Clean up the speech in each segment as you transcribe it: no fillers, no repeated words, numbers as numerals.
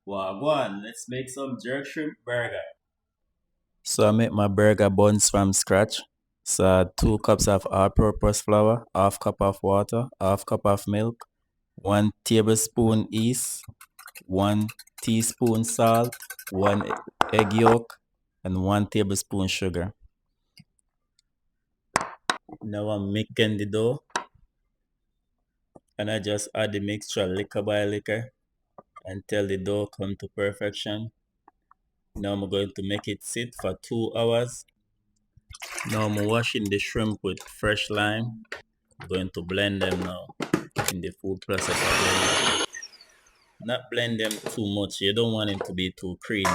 Wagwan, let's make some jerk shrimp burger. So I make my burger buns from scratch. So 2 cups of all-purpose flour, half cup of water, half cup of milk, 1 tablespoon yeast, 1 teaspoon salt, one egg yolk, and 1 tablespoon sugar. Now I'm making the dough, and I just add the mixture liquor by liquor until the dough come to perfection. Now I'm going to make it sit for 2 hours. Now I'm washing the shrimp with fresh lime. I'm going to blend them now in the food processor blender. Not blend them too much. You don't want them to be too creamy.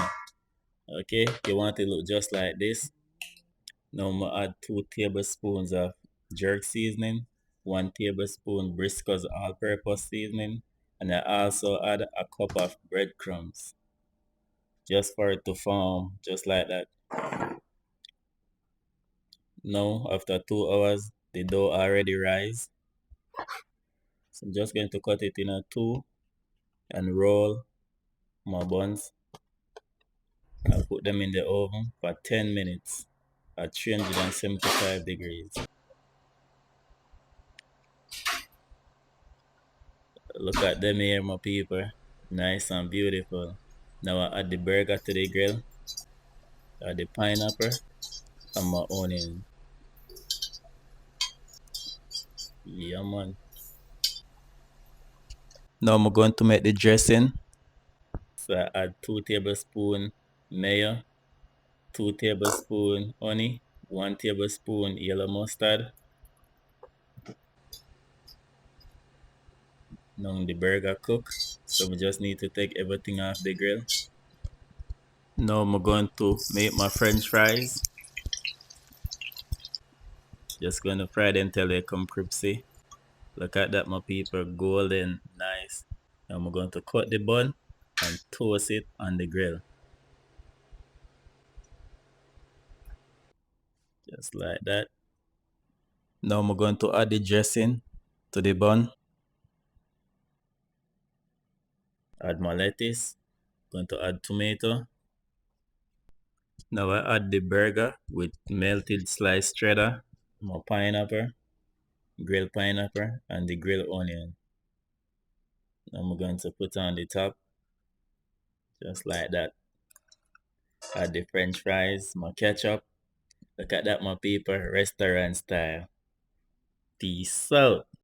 Okay, you want it to look just like this. Now I'm gonna add 2 tablespoons of jerk seasoning, 1 tablespoon Briscoe's all-purpose seasoning, and I also add a cup of breadcrumbs just for it to form just like that. Now after 2 hours, the dough already rise. So I'm just going to cut it in a two and roll my buns. I put them in the oven for 10 minutes at 375 degrees. Look at them here, my people. Nice and beautiful. Now I add the burger to the grill, add the pineapple and my onion. Yeah, man. Now I'm going to make the dressing. So I add 2 tablespoons mayo, 2 tablespoons honey, 1 tablespoon yellow mustard. Now the burger cook, so we just need to take everything off the grill. Now I'm going to make my french fries. Just going to fry them till they come crispy. Look at that, my people, golden, nice. Now I'm going to cut the bun and toast it on the grill. Just like that. Now I'm going to add the dressing to the bun. Add my lettuce. Going to add tomato. Now I add the burger with melted sliced cheddar, my pineapple, grilled pineapple, and the grilled onion. Now I'm going to put on the top, just like that. Add the french fries, my ketchup. Look at that, my people, restaurant style. Peace out.